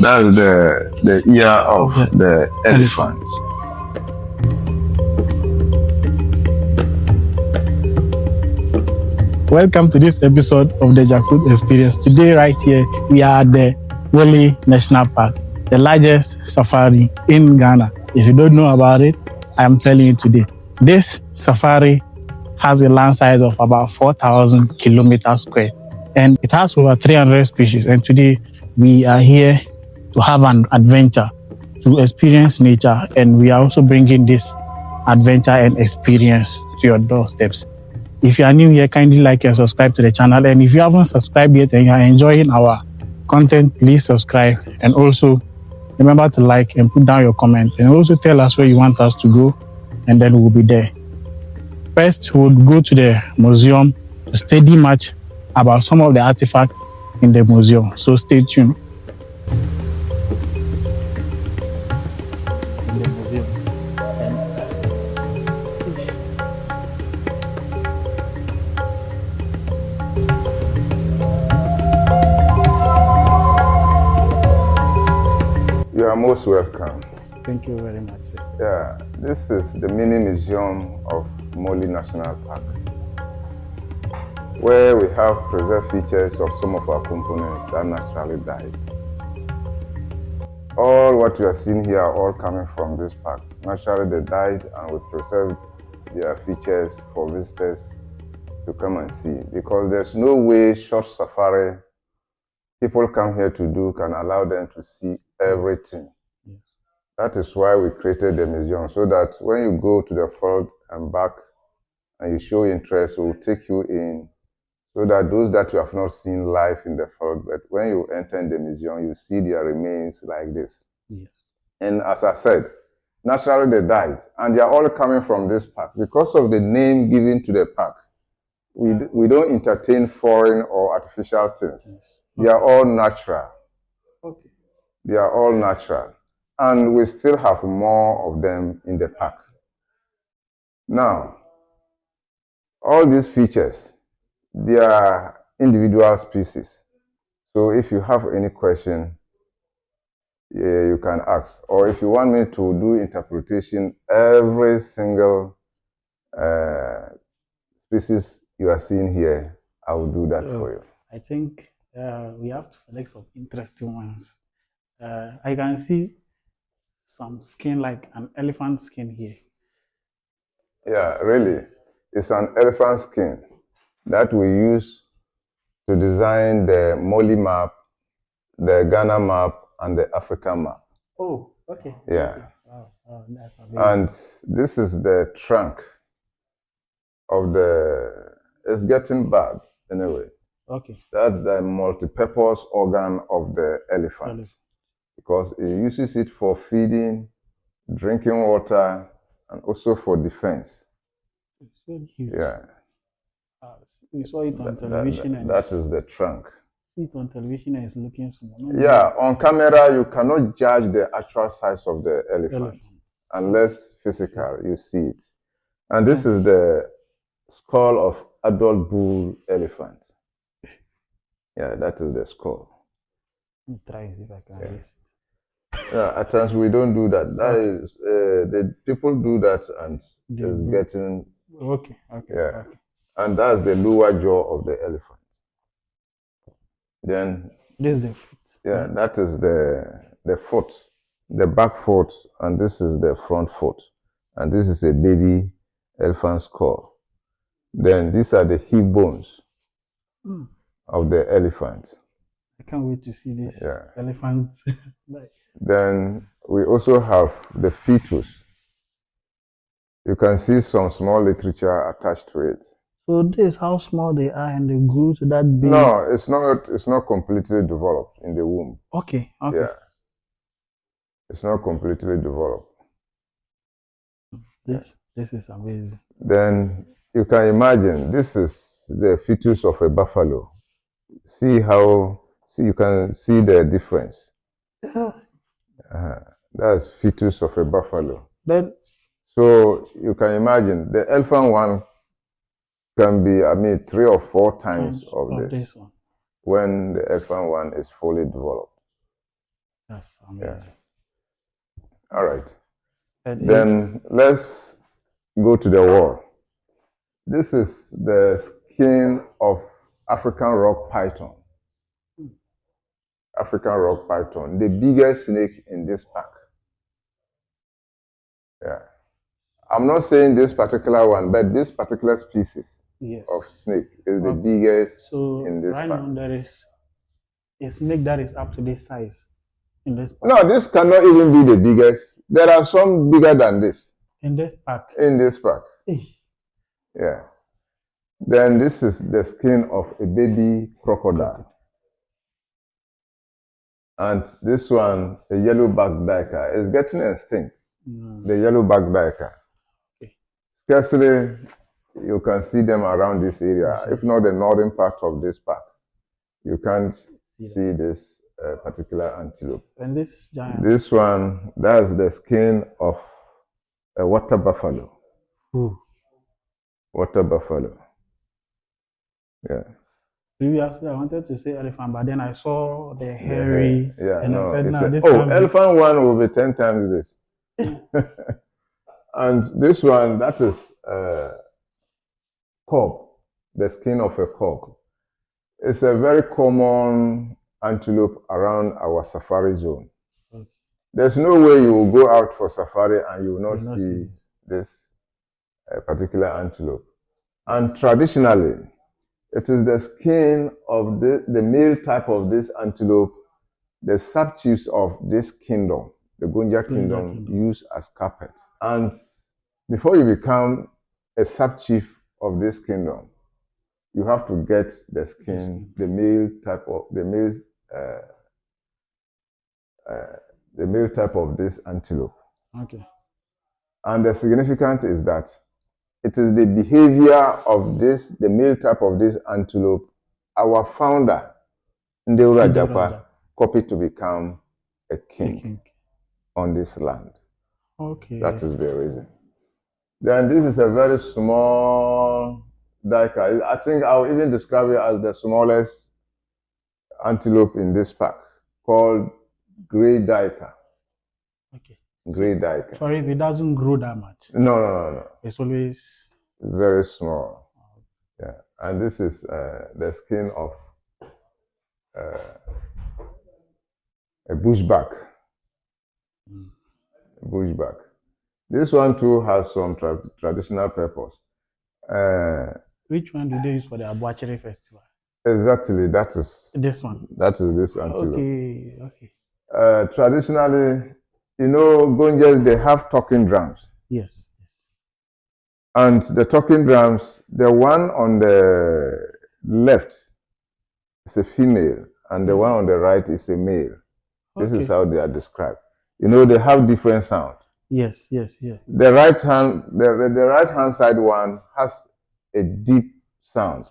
that's the ear of the elephant. Welcome to this episode of the Jakut Experience. Today, right here, we are at the Mole National Park, the largest safari in Ghana. If you don't know about it, I am telling you today. This safari has a land size of about 4,000 kilometers square, and it has over 300 species. And today, we are here to have an adventure, to experience nature, and we are also bringing this adventure and experience to your doorsteps. If you are new here, kindly like and subscribe to the channel. And if you haven't subscribed yet and you are enjoying our content, please subscribe. And also remember to like and put down your comment. And also tell us where you want us to go, and then we'll be there. First, we'll go to the museum to study much about some of the artifacts in the museum. So stay tuned. You are most welcome. Thank you very much, sir. Yeah, this is the mini museum of Mole National Park, where we have preserved features of some of our components that naturally died. All what you are seeing here are all coming from this park. Naturally they died, and we preserved their features for visitors to come and see, because there's no way short safari people come here to do can allow them to see everything. Yes. That is why we created the museum, so that when you go to the field and back and you show interest, we'll take you in, so that those that you have not seen live in the field, but when you enter in the museum, you see their remains like this. Yes. And as I said, naturally they died, and they are all coming from this park. Because of the name given to the park, we don't entertain foreign or artificial things. Yes. They are all natural. Okay. They are all natural. And we still have more of them in the park. Now, all these features, they are individual species. So if you have any question, you can ask. Or if you want me to do interpretation, every single species you are seeing here, I will do that for you. I think we have to select some interesting ones. I can see some skin like an elephant skin here. Yeah, really. It's an elephant skin that we use to design the Mole map, the Ghana map, and the African map. Oh, okay. Yeah. Okay. Wow, that's amazing. And this is the trunk of it's getting bad anyway. Okay. That's the multi-purpose organ of the elephant, because it uses it for feeding, drinking water, and also for defense. It's very huge. Yeah. We saw it on television. That is the trunk. See it on television and it's looking small. Yeah, on camera you cannot judge the actual size of the elephant unless physical you see it. And this is the skull of adult bull elephant. Yeah, that is the skull. Let me try and see if I can raise it. Yeah, at times we don't do that. That is the people do that, and it's getting okay. Yeah. Okay. And that's the lower jaw of the elephant. Then this is the foot. Yeah, right? That is the foot, the back foot, and this is the front foot. And this is a baby elephant skull. Then these are the hip bones of the elephant. I can't wait to see this elephant. Then we also have the fetus. You can see some small literature attached to it. So this is how small they are, and they grew to that big. No, it's not. It's not completely developed in the womb. Okay. Okay. Yeah. It's not completely developed. This is amazing. Then you can imagine this is the fetus of a buffalo. See you can see the difference. Yeah. That's fetus of a buffalo. Then. So you can imagine the elephant one can be, 3 or 4 times of this one. when the elephant one is fully developed. That's Yeah. amazing. All right. And Then let's go to the wall. This is the skin of African rock python. African rock python, the biggest snake in this park. Yeah. I'm not saying this particular one, but this particular species yes. of snake is the Okay. biggest So in this right park. now there is a snake that is up to this size in this park. No, this cannot even be the biggest. There are some bigger than this In this park. in this park. Eh, Yeah. Then this is the skin of a baby crocodile. And this one, a yellow-backed duiker, is getting extinct. The yellow-backed duiker. Okay. Scarcely you can see them around this area, if not the northern part of this park. You can't see this particular antelope. And this giant. This one, that's the skin of a water buffalo. Ooh. Water buffalo. Yeah. Previously, I wanted to say elephant, but then I saw the hairy, Yeah, and no, I said, it's "No, this oh, can't be." elephant one will be 10 times this. And this one, that is cob, the skin of a cob. It's a very common antelope around our safari zone. Okay. There's no way you will go out for safari and you will not see this particular antelope. And traditionally, it is the skin of the male type of this antelope, the sub-chiefs of this kingdom, the Gonja kingdom, use as carpet. And before you become a sub-chief of this kingdom, you have to get the skin, the male type of the male type of this antelope. Okay. And the significance is that it is the behavior of this, the male type of this antelope, our founder, Ndeura Japa, copied to become a king on this land. Okay. That is the reason. Then this is a very small duiker. I think I'll even describe it as the smallest antelope in this park, called gray duiker. Okay. Gray duiker. Sorry, if it doesn't grow that much. No. It's always very small. Yeah. And this is the skin of a bushback. Bushback. This one too has some traditional purpose. Which one do they use for the Abuachiri festival? Exactly, that is this one. That is this antelope. Okay. Traditionally, you know, Gonjas, they have talking drums. Yes. And the talking drums, the one on the left is a female, and the one on the right is a male. This is how they are described. You know, they have different sound. Yes. The right hand side one has a deep sound,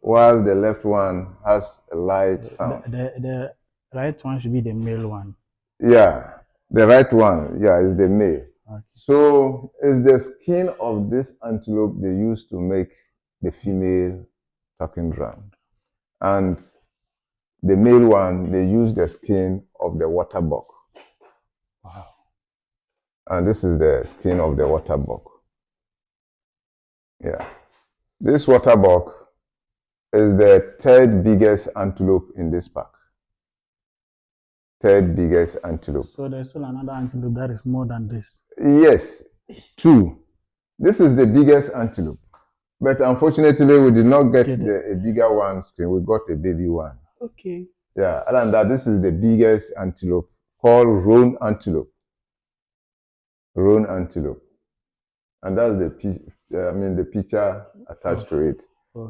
while the left one has a light sound. The right one should be the male one. Yeah, the right one, is the male. Okay. So it's the skin of this antelope they use to make the female talking drum. And the male one, they use the skin of the water buck. Wow. And this is the skin of the water buck. Yeah. This water buck is the third biggest antelope in this park. Third biggest antelope. So there's still another antelope that is more than this? Yes, two. This is the biggest antelope. But unfortunately, we did not get a bigger one skin. We got a baby one. Okay. Yeah, other than that, this is the biggest antelope called roan antelope. Roan antelope. And that's the picture attached to it.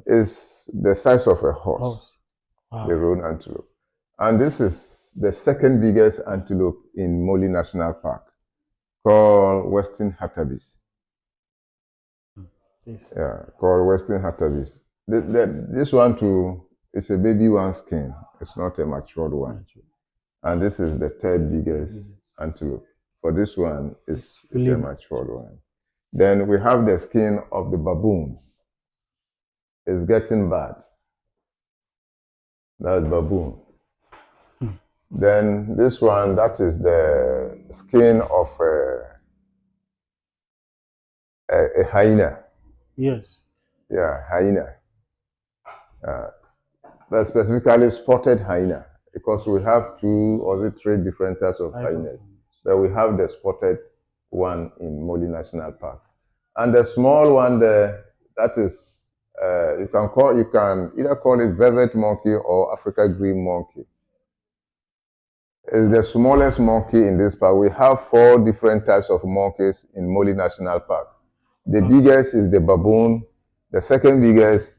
Is the size of a horse. Wow. The roan antelope. And this is the second biggest antelope in Mole National Park, called Western Hartebeest. Called Western Hartebeest. This one too is a baby one skin. It's not a matured one. And this is the third biggest antelope. For this one, it's a matured one. Then we have the skin of the baboon. It's getting bad. That's baboon. Then this one, that is the skin of a hyena. Yes. Yeah, hyena. But specifically spotted hyena, because we have 2 or 3 different types of hyenas. But we have the spotted one in Mole National Park. And the small one there, that is, you can either call it velvet monkey or Africa green monkey. It's the smallest monkey in this park. We have 4 different types of monkeys in Mole National Park. The biggest is the baboon. The second biggest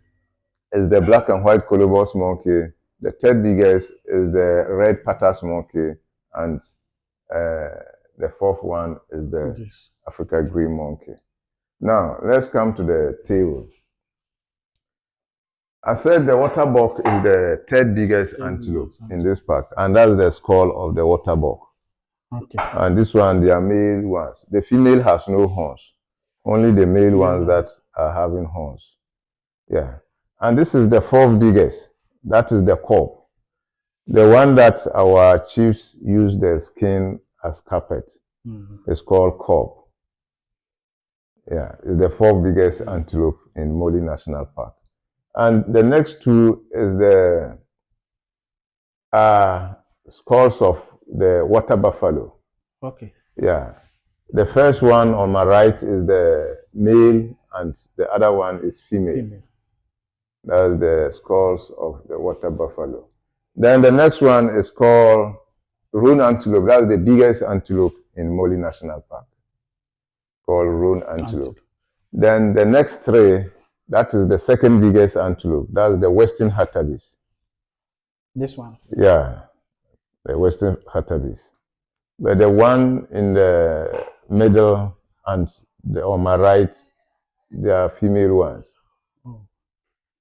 is the black and white colobus monkey. The third biggest is the red patas monkey. And the fourth one is the Africa green monkey. Now, let's come to the tail. I said the water buck is the third biggest antelope in this park, and that's the skull of the water buck. Okay. And this one, they are male ones. The female has no horns. Only the male ones that are having horns. Yeah. And this is the fourth biggest. That is the cob. The one that our chiefs use the skin as carpet. It's called cob. Yeah, it's the fourth biggest antelope in Mole National Park. And the next 2 is the skulls of the water buffalo. Okay. Yeah. The first one on my right is the male, and the other one is female. That's the skulls of the water buffalo. Then the next one is called roan antelope. That's the biggest antelope in Mole National Park, called roan antelope. Then the next 3, that is the second biggest antelope. That's the western hartebeest. This one? Yeah, the western hartebeest. But the one in the middle and on my right, they are female ones. Oh.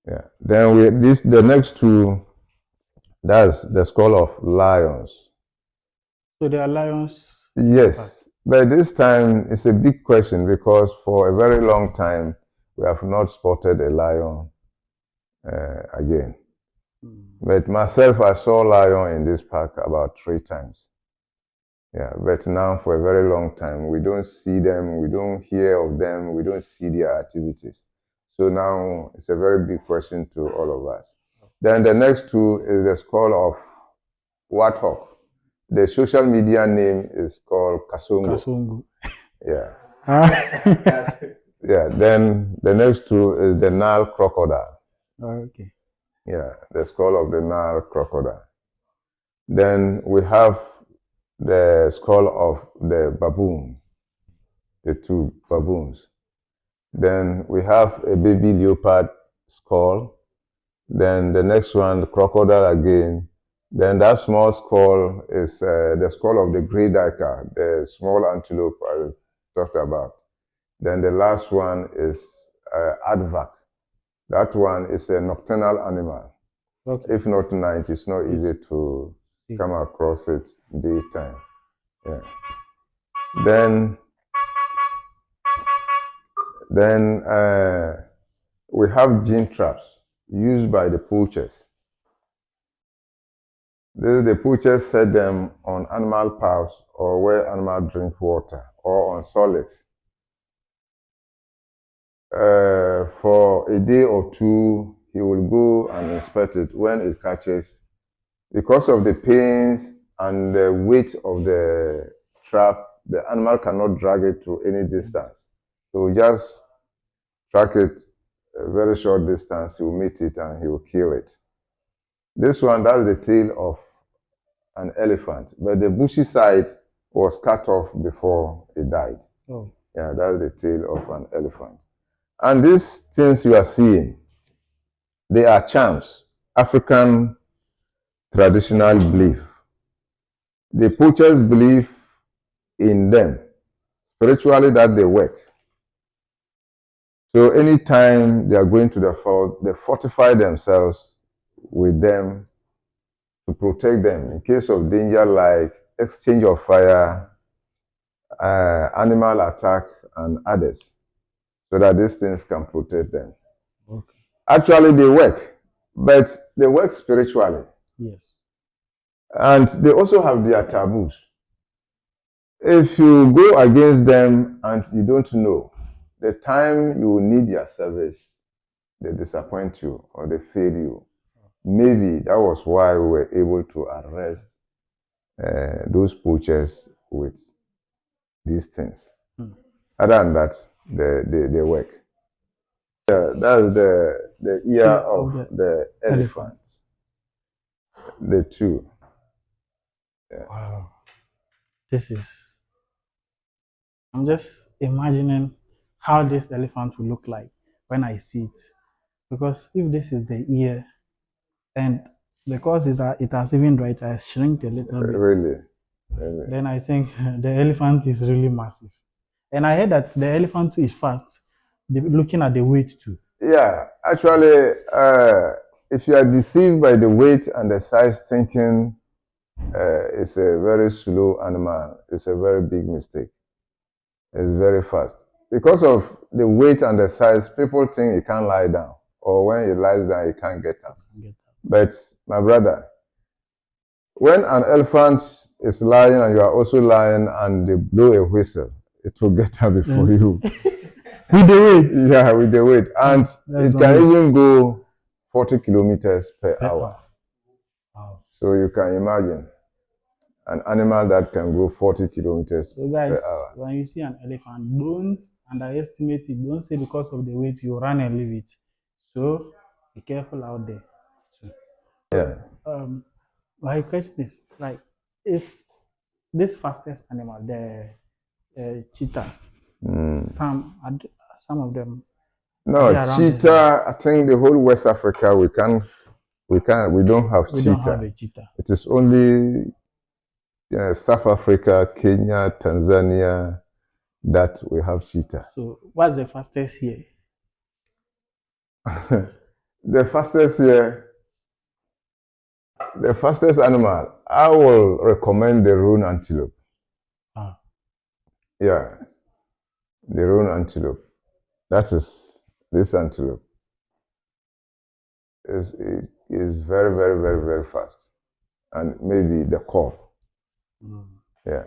Yeah. Then the next 2, that's the skull of lions. So they are lions? Yes. But this time it's a big question, because for a very long time we have not spotted a lion again. But myself, I saw lion in this park about 3 times. Yeah, but now for a very long time, we don't see them, we don't hear of them, we don't see their activities. So now it's a very big question to all of us. Then the next 2 is the skull of warthog. The social media name is called Kasongo. Kasongo. Yeah. Yeah, then the next 2 is the Nile crocodile. Okay. Yeah, the skull of the Nile crocodile. Then we have the skull of the baboon, the 2 baboons. Then we have a baby leopard skull. Then the next one, the crocodile again. Then that small skull is the skull of the grey duiker, the small antelope I talked about. Then the last one is advac. That one is a nocturnal animal. Okay. If not night, it's not easy to come across it daytime. Yeah. Then we have gin traps used by the poachers. The poachers set them on animal paths or where animals drink water, or on solids. For a day or 2, he will go and inspect it. When it catches, because of the pains and the weight of the trap, the animal cannot drag it to any distance. So we just track it a very short distance, he will meet it and he will kill it. This one, that's the tail of an elephant, but the bushy side was cut off before it died. Oh. Yeah, that's the tail of an elephant. And these things you are seeing, they are charms, African traditional belief. The poachers believe in them, spiritually, that they work. So anytime they are going to the fort, they fortify themselves with them to protect them in case of danger, like exchange of fire, animal attack, and others, so that these things can protect them. Okay. Actually, they work, but they work spiritually. Yes. And they also have their taboos. If you go against them and you don't know, the time you will need their service, they disappoint you or they fail you. Maybe that was why we were able to arrest those poachers with these things. Other than that, they work. That's the ear of the elephant. The two. Yeah. Wow. I'm just imagining how this elephant will look like when I see it. Because if this is the ear, and because it has even dried, it has shrunk a little bit. Really? Then I think the elephant is really massive. And I heard that the elephant too is fast, looking at the weight too. Yeah, actually, if you are deceived by the weight and the size, thinking it's a very slow animal, it's a very big mistake. It's very fast. Because of the weight and the size, people think he can't lie down, or when he lies down, he can't get up. But my brother, when an elephant is lying and you are also lying and they blow a whistle, it will get up before you. With the weight? Yeah, with the weight. And it can even go 40 kilometers per hour. Wow. So you can imagine an animal that can go 40 kilometers so guys, per hour. When you see an elephant, don't underestimate it. Don't say because of the weight you run and leave it. So be careful out there. Yeah. My question is is this fastest animal the cheetah? Some of them. No, cheetah. I think the whole West Africa we don't have cheetah. We don't have a cheetah. It is only South Africa, Kenya, Tanzania that we have cheetah. So what's the fastest here? The fastest animal, I will recommend the roan antelope. Yeah, the roan antelope. That is this antelope. Is very, very, very, very fast. And maybe the cough. Yeah.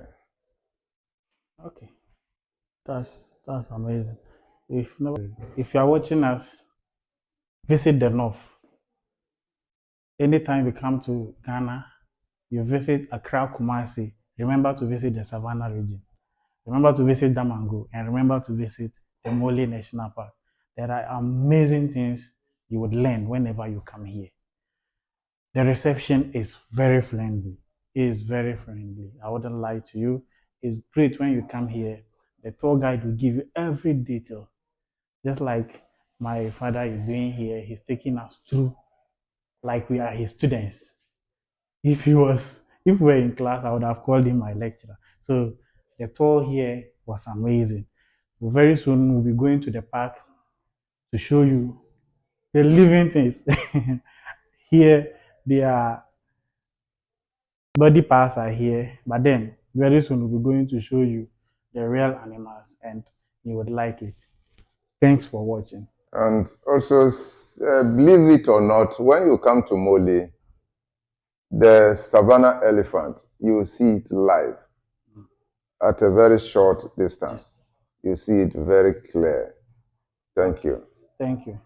Okay. That's amazing. If you are watching us, visit the north. Anytime you come to Ghana, you visit Accra, Kumasi, remember to visit the Savannah region. Remember to visit Damango, and remember to visit the Mole National Park. There are amazing things you would learn whenever you come here. The reception is very friendly. It is very friendly. I wouldn't lie to you. It's great when you come here. The tour guide will give you every detail. Just like my father is doing here, he's taking us through like we are his students. If we were in class, I would have called him my lecturer. So the tour here was amazing. Very soon we'll be going to the park to show you the living things. Here, their body parts are here, but then very soon we'll be going to show you the real animals, and you would like it. Thanks for watching. And also, believe it or not, when you come to Mole, the savannah elephant, you see it live at a very short distance. You see it very clear. Thank you. Thank you.